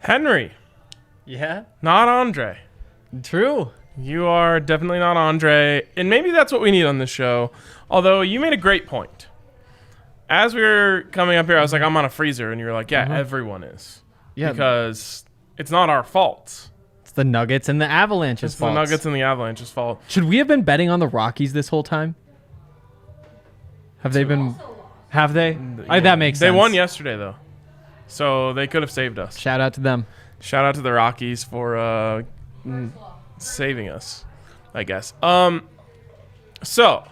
Henry. Yeah. Not Andre. True. You are definitely not Andre, and maybe that's what we need on this show. Although you made a great point. As we were coming up here, I was like, I'm on a freezer, and you were like, yeah, everyone is. Yeah. Because it's not our fault. It's the Nuggets and the Avalanche's fault. The Nuggets and the Avalanche's fault. Should we have been betting on the Rockies this whole time? Have they been? Have they? Yeah. That makes sense. They won yesterday, though. So they could have saved us. Shout out to them. Shout out to the Rockies for saving us, I guess. So,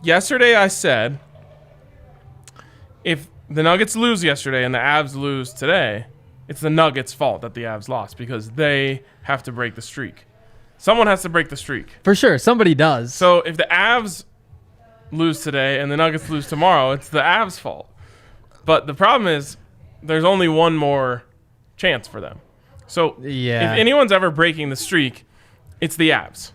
yesterday I said, if the Nuggets lose yesterday and the Avs lose today, it's the Nuggets' fault that the Avs lost because they have to break the streak. Someone has to break the streak. For sure. Somebody does. So, if the Avs lose today and the Nuggets lose tomorrow, it's the Avs' fault. But the problem is there's only one more chance for them. So, if anyone's ever breaking the streak, it's the Avs.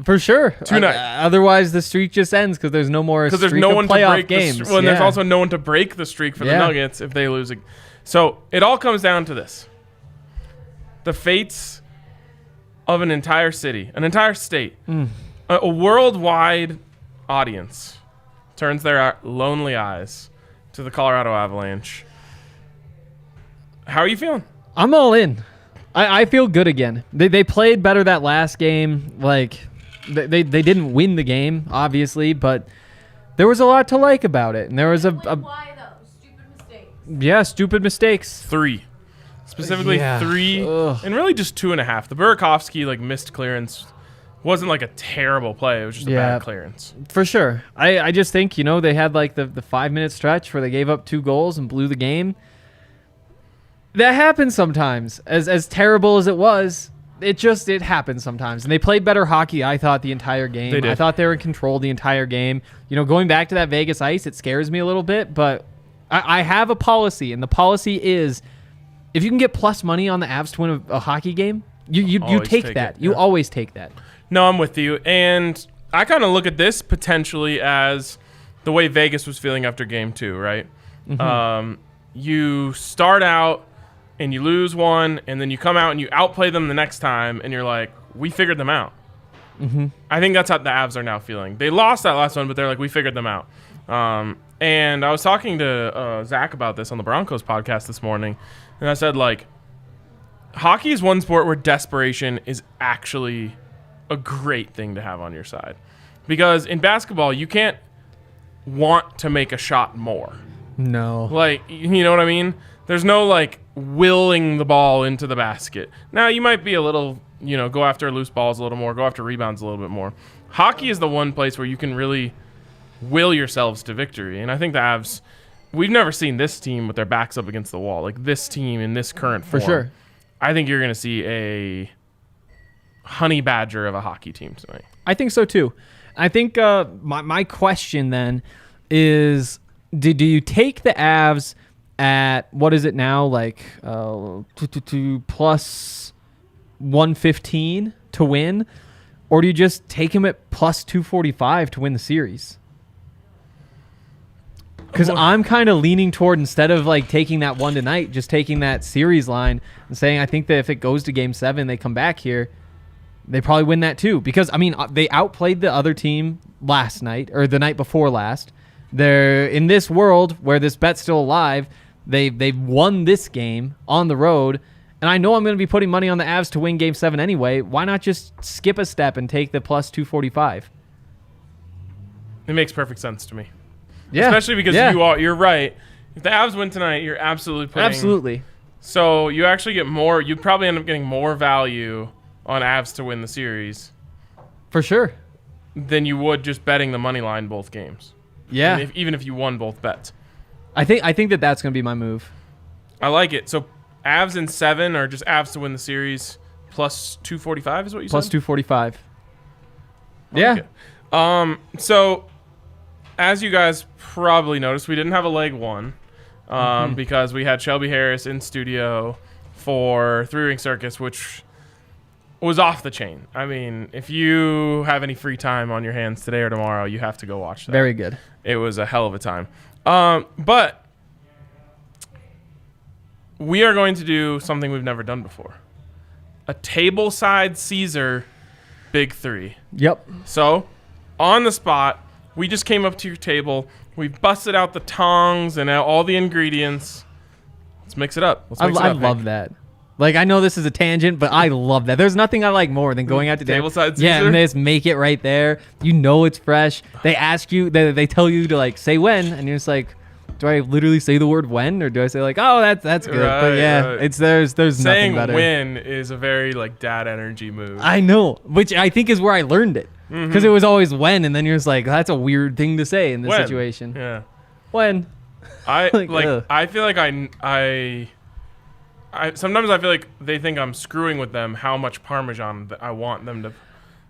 For sure. Tonight. Otherwise, the streak just ends because there's no more streak there's no one of playoff to break games. Well, and there's also no one to break the streak for the Nuggets if they lose. So it all comes down to this. The fates of an entire city, an entire state, a worldwide audience turns their lonely eyes to the Colorado Avalanche. How are you feeling? I'm all in. I feel good again. They played better that last game. Like they didn't win the game, obviously, but there was a lot to like about it. And there was Why though? Stupid mistakes. Yeah, stupid mistakes. 3. Specifically 3. Ugh. And really just 2.5. The Burakovsky missed clearance wasn't like a terrible play. It was just a bad clearance. For sure. I just think, they had like the 5-minute stretch where they gave up 2 goals and blew the game. That happens sometimes. As terrible as it was, it happens sometimes. And they played better hockey, I thought, the entire game. They did. I thought they were in control the entire game. Going back to that Vegas ice, it scares me a little bit, but I have a policy, and the policy is if you can get plus money on the Avs to win a hockey game, you take that. You always take that. No, I'm with you. And I kind of look at this potentially as the way Vegas was feeling after game 2, right? Mm-hmm. You start out and you lose one, and then you come out and you outplay them the next time, and you're like, we figured them out. Mm-hmm. I think that's how the Avs are now feeling. They lost that last one, but they're like, we figured them out. And I was talking to Zach about this on the Broncos podcast this morning, and I said, hockey is one sport where desperation is actually a great thing to have on your side. Because in basketball, you can't want to make a shot more. No. You know what I mean? There's no, willing the ball into the basket. Now, you might be a little, go after loose balls a little more, go after rebounds a little bit more. Hockey is the one place where you can really will yourselves to victory. And I think the Avs, we've never seen this team with their backs up against the wall. This team in this current form. For sure. I think you're going to see a honey badger of a hockey team tonight. I think so, too. I think my question then is, do you take the Avs at, what is it now, plus 115 to win? Or do you just take him at plus 245 to win the series? Because I'm kind of leaning toward, instead of taking that one tonight, just taking that series line and saying I think that if it goes to game 7, they come back here, they probably win that too. Because, they outplayed the other team last night, or the night before last. They're in this world where this bet's still alive. They've won this game on the road, and I know I'm going to be putting money on the Avs to win Game 7 anyway. Why not just skip a step and take the plus 245? It makes perfect sense to me. Yeah, especially because you're right. If the Avs win tonight, you're absolutely putting. Absolutely. So you actually get more. You'd probably end up getting more value on Avs to win the series, for sure, than you would just betting the money line both games. Yeah, even if you won both bets. I think that's going to be my move. I like it. So Avs in 7, or just Avs to win the series, plus 245 is what you plus said? Plus 245. Yeah. So as you guys probably noticed, we didn't have a leg one because we had Shelby Harris in studio for 3 Ring Circus, which was off the chain. If you have any free time on your hands today or tomorrow, you have to go watch that. Very good. It was a hell of a time. But we are going to do something we've never done before. A tableside Caesar Big 3. Yep. So, on the spot, we just came up to your table. We've busted out the tongs and all the ingredients. Let's mix it up. Let's mix it I up, love Hank. that. Like, I know this is a tangent, but I love that. There's nothing I like more than going out to dinner. Tableside Caesar? Yeah, and they just make it right there. You know it's fresh. They ask you, they tell you to, like, say when, and you're just like, do I literally say the word when, or do I say, like, oh, that's good? Right, but yeah, right. there's nothing Saying better. when is a very, like, dad energy move. I know, which I think is where I learned it. Because it was always when, and then you're just like, that's a weird thing to say in this When? situation. Yeah. When? I Like, ugh. I feel like I sometimes I feel like they think I'm screwing with them how much Parmesan that I want them to.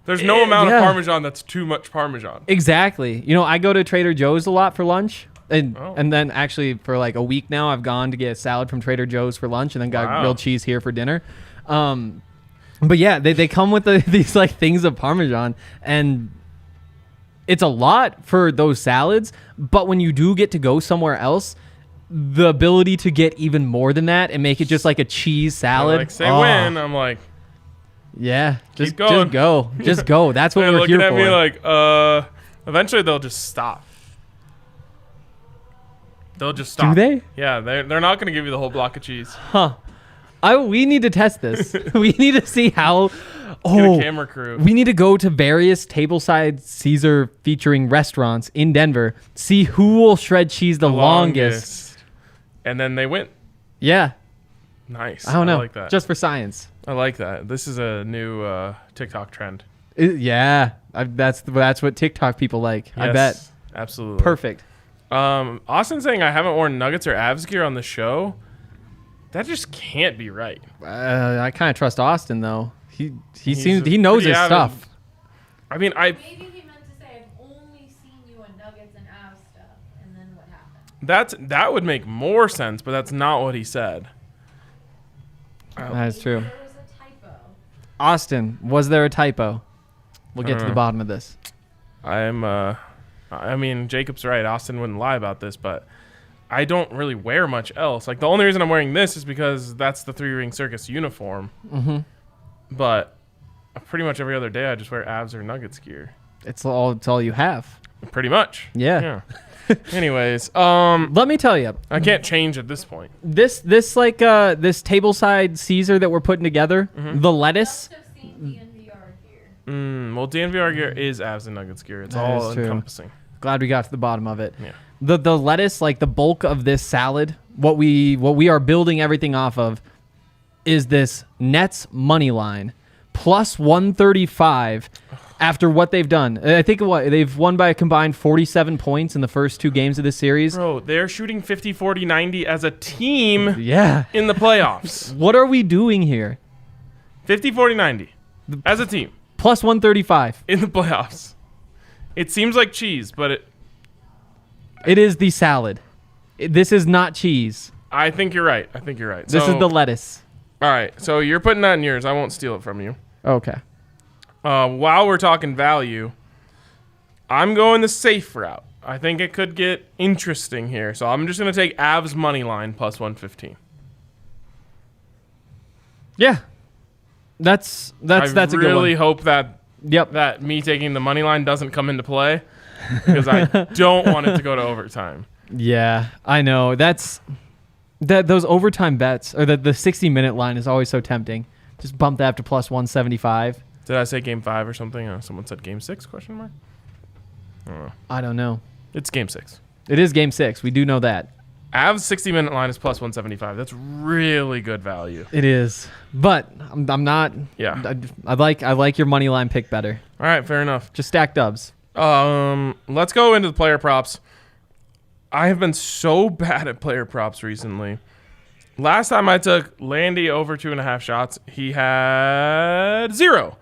There's no amount yeah. of Parmesan that's too much Parmesan. Exactly. You know, I go to Trader Joe's a lot for lunch. Oh. And then actually for like a week now, I've gone to get a salad from Trader Joe's for lunch and then got Wow. grilled cheese here for dinner. But yeah, they come with these like things of Parmesan, and it's a lot for those salads. But when you do get to go somewhere else, the ability to get even more than that and make it just like a cheese salad. Like say oh, when I'm like Yeah, Keep going. just go. That's what they're we're looking here at for. me like eventually they'll just stop. They'll just stop. Do they? Yeah, they're not gonna give you the whole block of cheese. Huh. We need to test this. We need to see how. Get Oh, a camera crew. we need to go to various tableside Caesar featuring restaurants in Denver. See who will shred cheese the longest. And then they win. Yeah, Nice. I don't know. I like that. Just for science. I like that. This is a new TikTok trend. Yeah, that's what TikTok people like. I bet. Yes, absolutely. Perfect. Austin saying I haven't worn Nuggets or Avs gear on the show. That just can't be right. I kind of trust Austin though. He He's seems a he knows pretty his avid- stuff. I mean, Maybe he meant to say, I've only seen you in Nuggets and Avs stuff, and then what happened? that would make more sense, but that's not what he said. That's true. There was a typo. Austin, was there a typo? We'll get to the bottom of this. I mean, Jacob's right. Austin wouldn't lie about this, but I don't really wear much else. Like, the only reason I'm wearing this is because that's the 3-ring circus uniform. Mm-hmm. But pretty much every other day, I just wear Avs or Nuggets gear. It's all you have. Pretty much. Yeah. Anyways, Let me tell you, I can't change at this point. this tableside Caesar that we're putting together, the lettuce. Must have seen DNVR here. Well, DNVR gear is Avs and Nuggets gear. It's That all is true. encompassing. Glad we got to the bottom of it. Yeah. The lettuce, like the bulk of this salad, what we are building everything off of, is this Nets money line plus 135 after what they've done. I think they've won by a combined 47 points in the first 2 games of this series. Bro, they're shooting 50, 40, 90 as a team Yeah. in the playoffs. What are we doing here? 50, 40, 90 as a team Plus 135. in the playoffs. It seems like cheese, but It is the salad. This is not cheese. I think you're right. This is the lettuce. All right, so you're putting that in yours. I won't steal it from you. Okay. While we're talking value, I'm going the safe route. I think it could get interesting here. So I'm just going to take Avs money line plus 115. Yeah. That's a good one. I really hope that Yep. that me taking the money line doesn't come into play because I don't want it to go to overtime. Yeah, I know. Those overtime bets or the 60-minute line is always so tempting. Just bump that up to plus 175. Did I say game 5 or something? Someone said game 6 question mark? I don't know. I don't know. It's game 6. It is game 6. We do know that. Avs 60-minute line is plus 175. That's really good value. It is. But I'm not. Yeah. I like your money line pick better. All right, fair enough. Just stack dubs. Let's go into the player props. I have been so bad at player props recently. Last time I took Landy over 2.5 shots, he had 0.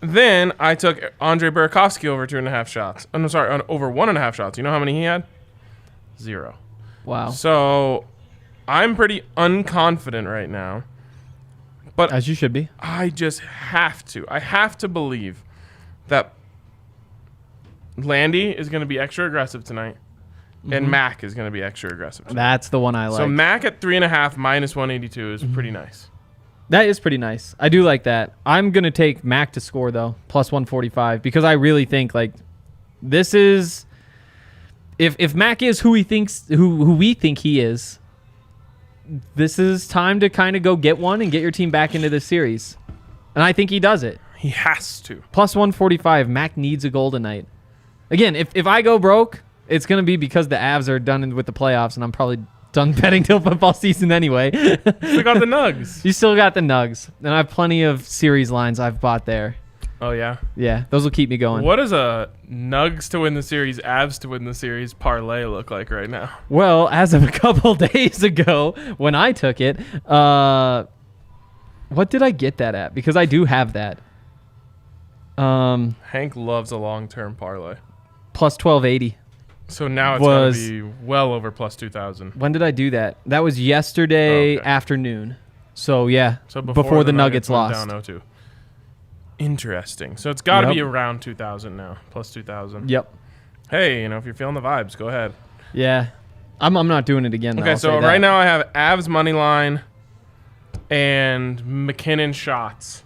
Then I took Andre Burakovsky over 2.5 shots. Oh, no, sorry, over 1.5 shots. You know how many he had? 0. Wow. So I'm pretty unconfident right now. But As you should be. I just have to. I have to believe that Landy is going to be extra aggressive tonight. and Mac is going to be extra aggressive tonight. That's the one I like. So Mac at 3.5 minus 182 is pretty nice. That is pretty nice. I do like that. I'm going to take Mac to score, though, plus 145, because I really think, like, this is... If Mac is who we think he is, this is time to kind of go get one and get your team back into the series. And I think he does it. He has to. Plus 145. Mac needs a goal tonight. Again, if I go broke, it's going to be because the Avs are done with the playoffs, and I'm probably done betting till football season anyway. Still got the Nugs. You still got the Nugs. And I have plenty of series lines I've bought there. Oh, yeah? Yeah, those will keep me going. What does a Nugs to win the series, Avs to win the series parlay look like right now? Well, as of a couple days ago when I took it, what did I get that at? Because I do have that. Hank loves a long-term parlay. Plus 1280. So now it's going to be well over plus 2,000. When did I do that? That was yesterday afternoon. So, yeah, So before the Nuggets went lost. Down 0-2. Interesting. So it's got to be around 2,000 now, plus 2,000. Yep. Hey, if you're feeling the vibes, go ahead. Yeah. I'm not doing it again, though. Okay, so right now I have Avs money line and McKinnon shots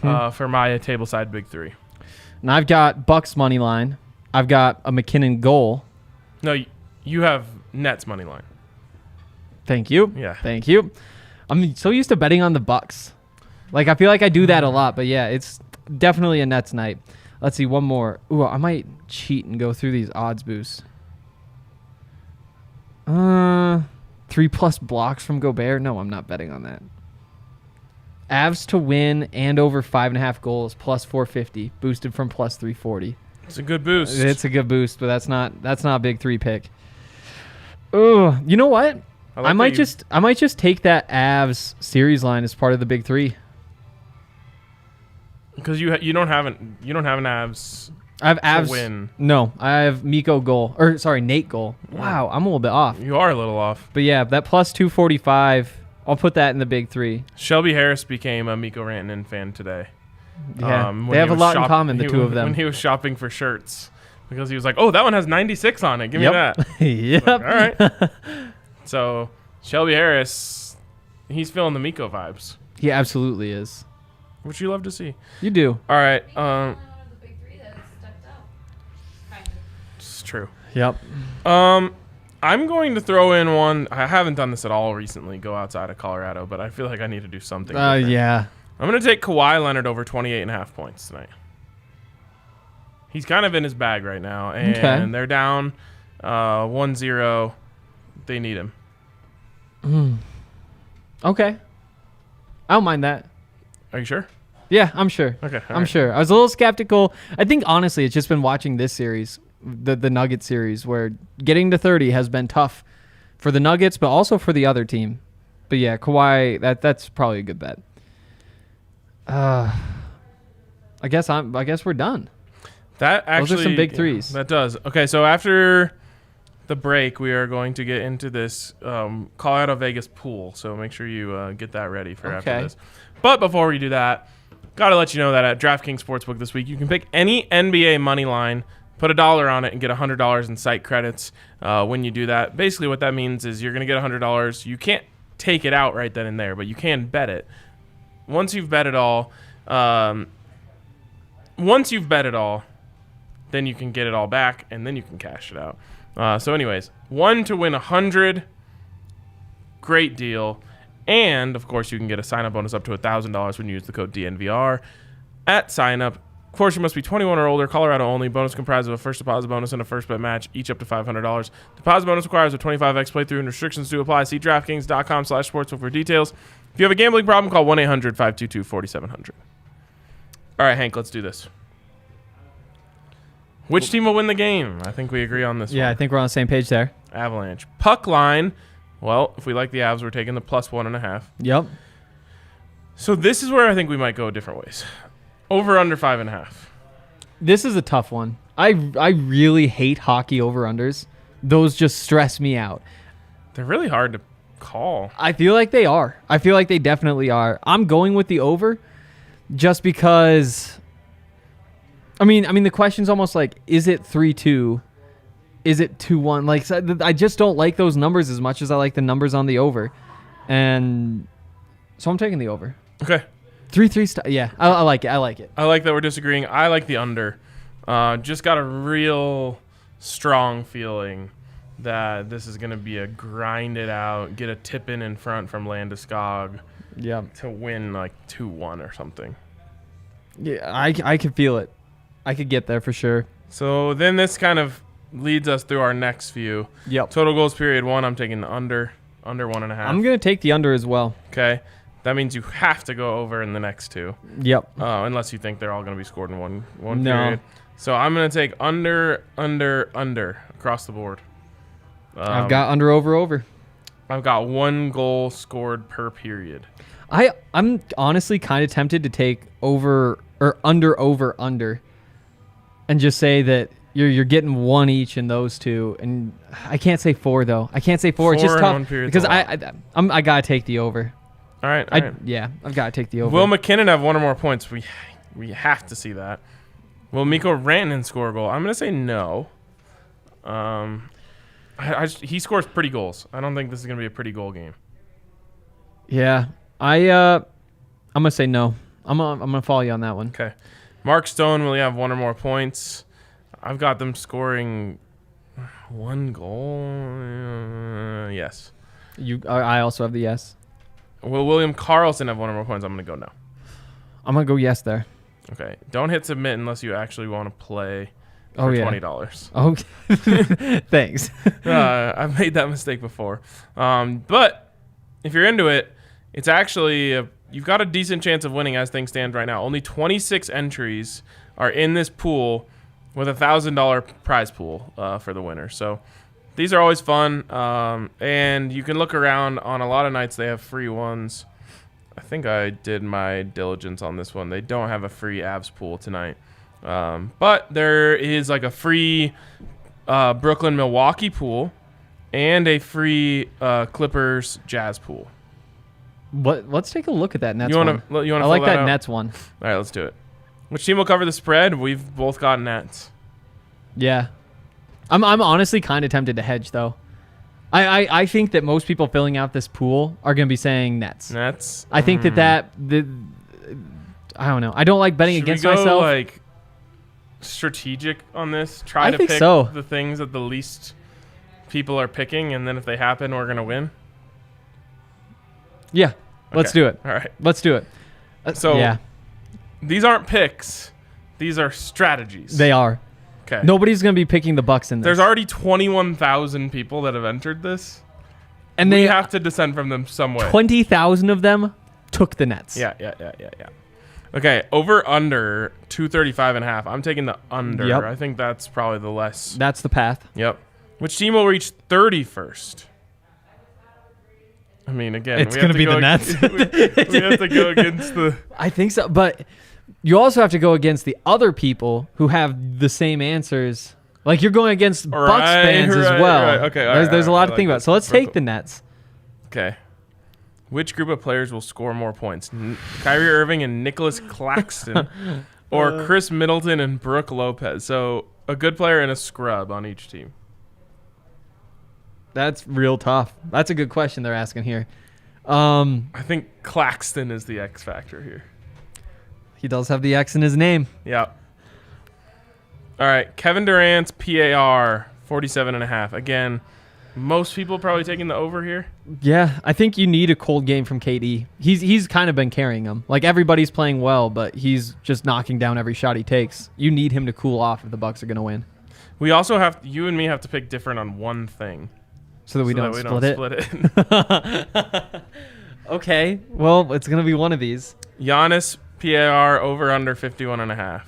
for my tableside big three. And I've got Bucks money line. I've got a McKinnon goal. No, you have Nets money line. Thank you. Yeah. Thank you. I'm so used to betting on the Bucks. Like, I feel like I do that a lot, but yeah, it's definitely a Nets night. Let's see, one more. Ooh, I might cheat and go through these odds boosts. 3+ blocks from Gobert. No, I'm not betting on that. Avs to win and over 5.5 goals, plus 450, boosted from plus 340. It's a good boost. It's a good boost, but that's not a big three pick. Oh, you know what? I might just take that Avs series line as part of the big three. Because you don't have an Avs. I have Avs to win. No, I have Nate goal. Wow, I'm a little bit off. You are a little off. But yeah, that plus 245. I'll put that in the big three. Shelby Harris became a Miko Rantanen fan today. Yeah, they have a lot in common, the two of them. When he was shopping for shirts, because he was like, "Oh, that one has 96 on it. Give me that." Yep. Like, all right. So Shelby Harris, he's feeling the Miko vibes. He absolutely is. Which you love to see. You do. All right. He's the only one of the big three that has stepped up. Kind of. It's true. Yep. I'm going to throw in one. I haven't done this at all recently. Go outside of Colorado, but I feel like I need to do something. Different. Yeah. I'm going to take Kawhi Leonard over 28.5 points tonight. He's kind of in his bag right now, and they're down 1-0. They need him. Okay. I don't mind that. Are you sure? Yeah, I'm sure. Okay. I'm sure. I was a little skeptical. I think, honestly, it's just been watching this series, the Nuggets series, where getting to 30 has been tough for the Nuggets, but also for the other team. But yeah, Kawhi, that's probably a good bet. I guess we're done. That actually, those are some big threes. That does. Okay, so after the break, we are going to get into this Colorado Vegas pool. So make sure you get that ready for after this. But before we do that, got to let you know that at DraftKings Sportsbook this week, you can pick any NBA money line, put $1 on it, and get $100 in site credits when you do that. Basically, what that means is you're going to get $100. You can't take it out right then and there, but you can bet it. Once you've bet it all, then you can get it all back, and then you can cash it out. So anyways, 1 to win 100, great deal. And, of course, you can get a sign-up bonus up to $1,000 when you use the code DNVR at sign-up. Of course, you must be 21 or older, Colorado only. Bonus comprised of a first deposit bonus and a first bet match, each up to $500. Deposit bonus requires a 25x playthrough, and restrictions do apply. See DraftKings.com/sportsbook for details. If you have a gambling problem, call 1-800-522-4700. All right, Hank, let's do this. Which team will win the game? I think we agree on this one. Yeah, I think we're on the same page there. Avalanche. Puck line. Well, if we like the Avs, we're taking the plus 1.5. Yep. So this is where I think we might go different ways. Over under 5.5. This is a tough one. I really hate hockey over-unders. Those just stress me out. They're really hard to call. I feel like they are. I feel like they definitely are. I'm going with the over just because... I mean, the question's almost like, is it 3-2 is it 2-1? Like, so I just don't like those numbers as much as I like the numbers on the over. And so I'm taking the over. Okay. 3-3. Yeah, I like it. I like it. I like that we're disagreeing. I like the under. Just got a real strong feeling that this is going to be a grind it out, get a tip in front from Landeskog Yeah. to win like 2-1 or something. Yeah, I could feel it. I could get there for sure. So then this kind of leads us through our next few. Yep. Total goals period 1, I'm taking the under 1.5. I'm going to take the under as well. Okay. That means you have to go over in the next 2. Yep. Unless you think they're all going to be scored in one No. period. So I'm going to take under across the board. I've got under. I've got 1 goal scored per period. I'm honestly kind of tempted to take over and just say that you're getting 1 each in those 2, and I can't say 4 though. I can't say 4. It's just 4 in tough 1 period's because a lot. I gotta take the over. All right. All right. Yeah, I've got to take the over. Will McKinnon have 1 or more points? We have to see that. Will Mikko Rantanen score a goal? I'm going to say no. He scores pretty goals. I don't think this is going to be a pretty goal game. Yeah, I'm gonna say no. I'm gonna follow you on that one. Okay. Mark Stone, will he have 1 or more points? I've got them scoring 1 goal. Yes. I also have the yes. Will William Karlsson have 1 or more points? I'm going to go no. I'm gonna go yes there. Okay. Don't hit submit unless you actually want to play for Oh, yeah. $20. Okay. Thanks. I've made that mistake before. But if you're into it, it's actually you've got a decent chance of winning as things stand right now. Only 26 entries are in this pool with a $1,000 prize pool for the winner. So these are always fun, and you can look around on a lot of nights. They have free ones. I think I did my diligence on this one. They don't have a free Avs pool tonight. But there is like a free Brooklyn-Milwaukee pool and a free Clippers Jazz pool. Let's take a look at that Nets You one. want to? I like that Nets one. All right, let's do it. Which team will cover the spread? We've both got Nets. Yeah. I'm honestly kind of tempted to hedge though. I think that most people filling out this pool are going to be saying Nets. Nets. I think that I don't know. I don't like betting against we go, myself. Like strategic on this. Try to think pick so. the things that the least people are picking, and then if they happen, we're gonna win. Yeah. Let's Okay. do it. All right. Let's do it. So yeah, these aren't picks. These are strategies. they are. Okay. Nobody's going to be picking the Bucks in this. There's already 21,000 people that have entered this. and We they have to descend from them some way. 20,000 of them took the Nets. Yeah. Okay, over under 235.5. I'm taking the under. Yep. I think that's probably the less. That's the path. Yep. Which team will reach 30 first? I mean, again, It's we have gonna to be the go Nets. we have to go against the. I think so, but you also have to go against the other people who have the same answers. Like you're going against Bucks fans as well. Right. Okay, there's a lot to I think like about. So let's take the Nets. Okay. Which group of players will score more points? Kyrie Irving and Nicholas Claxton, or Chris Middleton and Brooke Lopez? So a good player and a scrub on each team. That's real tough. That's a good question they're asking here. I think Claxton is the X factor here. He does have the X in his name. Yeah. All right, Kevin Durant's PAR 47.5. Again, most people probably taking the over here. Yeah, I think you need a cold game from KD. He's kind of been carrying them. Like everybody's playing well, but he's just knocking down every shot he takes. You need him to cool off if the Bucks are going to win. We also you and me have to pick different on one thing. So that we don't split it. Okay, well, it's going to be one of these. Giannis PAR over under 51.5.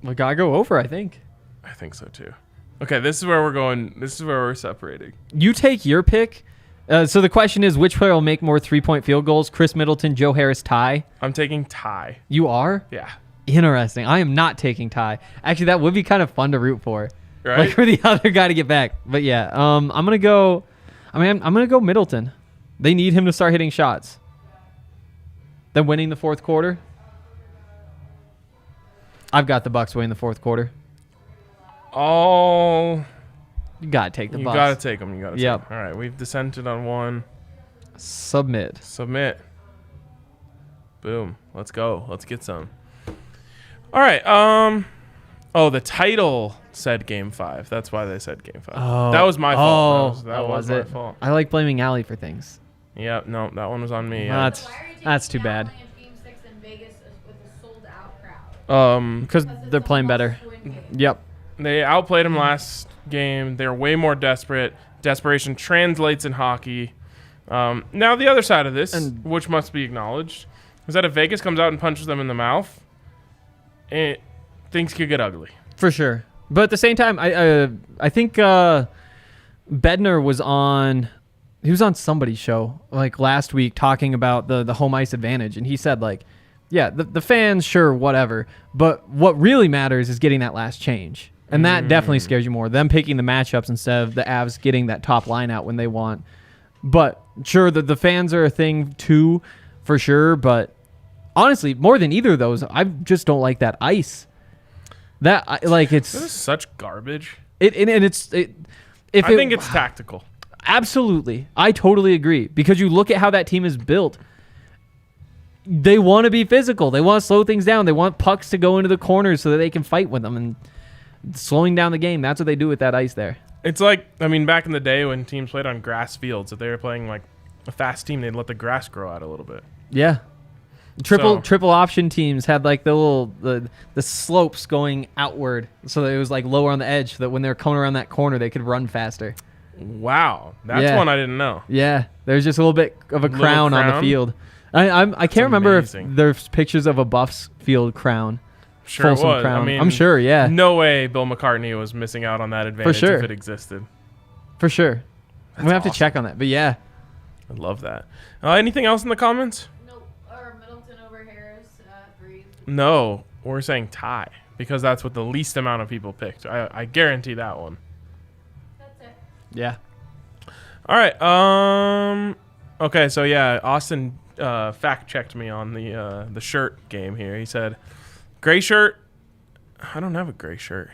We got to go over, I think. I think so too. Okay, this is where we're going. This is where we're separating. You take your pick. So the question is, which player will make more 3-point field goals? Chris Middleton, Joe Harris, Ty? I'm taking Ty. You are? Yeah. Interesting. I am not taking Ty. Actually, that would be kind of fun to root for. Right? Like for the other guy to get back. But yeah, I'm gonna go Middleton. They need him to start hitting shots. Then winning the fourth quarter. I've got the Bucks winning the fourth quarter. all. You gotta take the You Bucks. gotta take them. You gotta Yep. take 'em. All right, we've dissented on one. Submit. Boom. Let's go. Let's get some. All right. Oh, the title said Game 5. That's why they said Game 5. Oh. That was my fault. That was my it? fault. I like blaming Allie for things. Yeah. No, that one was on me. Well, So why are you taking that's too the bad. Avalanche Game 6 in Vegas with a sold-out crowd? Because Because they're it's a playing better. must-win game. Yep. They outplayed them last game. They're way more desperate. Desperation translates in hockey. Now the other side of this, And- which must be acknowledged, is that if Vegas comes out and punches them in the mouth, things could get ugly. For sure. But at the same time, I think Bednar was on. He was on somebody's show like last week talking about the home ice advantage, and he said like, yeah, the fans, sure, whatever, but what really matters is getting that last change, and that definitely scares you more. Them picking the matchups instead of the Avs getting that top line out when they want. But sure, the fans are a thing too, for sure. But honestly, more than either of those, I just don't like that ice. This is such garbage. I think it's tactical. Absolutely. I totally agree. Because you look at how that team is built. They want to be physical. They want to slow things down. They want pucks to go into the corners so that they can fight with them. And slowing down the game, that's what they do with that ice there. It's like, back in the day when teams played on grass fields, if they were playing like a fast team, they'd let the grass grow out a little bit. Yeah. Triple option teams had like the slopes going outward so that it was like lower on the edge so that when they were coming around that corner, they could run faster. Wow. That's one I didn't know. Yeah. There's just a little bit of a crown on the field. I can't remember amazing. if there's pictures of a Buffs field crown. Sure it Folsom was. crown. I'm sure, yeah. No way Bill McCartney was missing out on that advantage sure. if it existed. For sure. I'm going to have awesome. to check on that. But yeah. I love that. Anything else in the comments? Nope. Or Middleton over Harris, 3. No. We're saying tie because that's what the least amount of people picked. I guarantee that one. That's it. Yeah. All right. Okay, so yeah, Austin fact checked me on the shirt game here. He said, "Gray shirt." I don't have a gray shirt.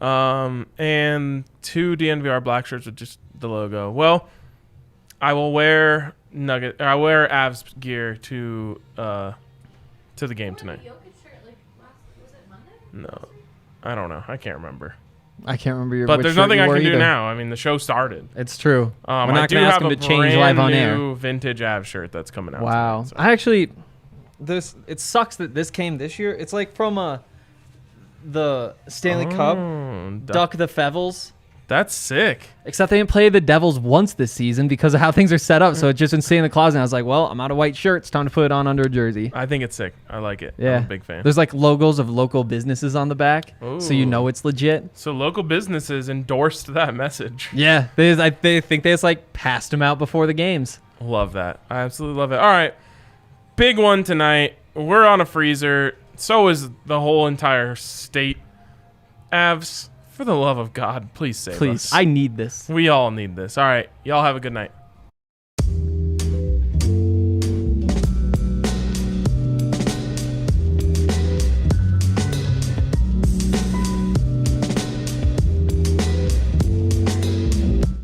And 2 DNVR black shirts with just the logo. Well, I will wear I wear Avs gear to the game tonight. Jokic shirt, like, was it Monday? No, I don't know. I can't remember. I can't remember your But which there's shirt nothing you I wore can do either. now. The show started. It's true. We're I not do going to ask have him a to change live on air. new vintage Avs shirt that's coming out. Wow. tonight, so. I actually, it sucks that this came this year. It's like from the Stanley Cup, Duck the Fevels. That's sick. Except they didn't play the Devils once this season because of how things are set up. So it's just been sitting in the closet. And I was like, well, I'm out of white shirts. Time to put it on under a jersey. I think it's sick. I like it. Yeah. I'm a big fan. There's like logos of local businesses on the back. So you Ooh. know it's legit. So local businesses endorsed that message. Yeah. They think they just like passed them out before the games. Love that. I absolutely love it. All right. Big one tonight. We're on a freezer. So is the whole entire state. Avs, for the love of God, please save us. Please. I need this. We all need this. All right. Y'all have a good night.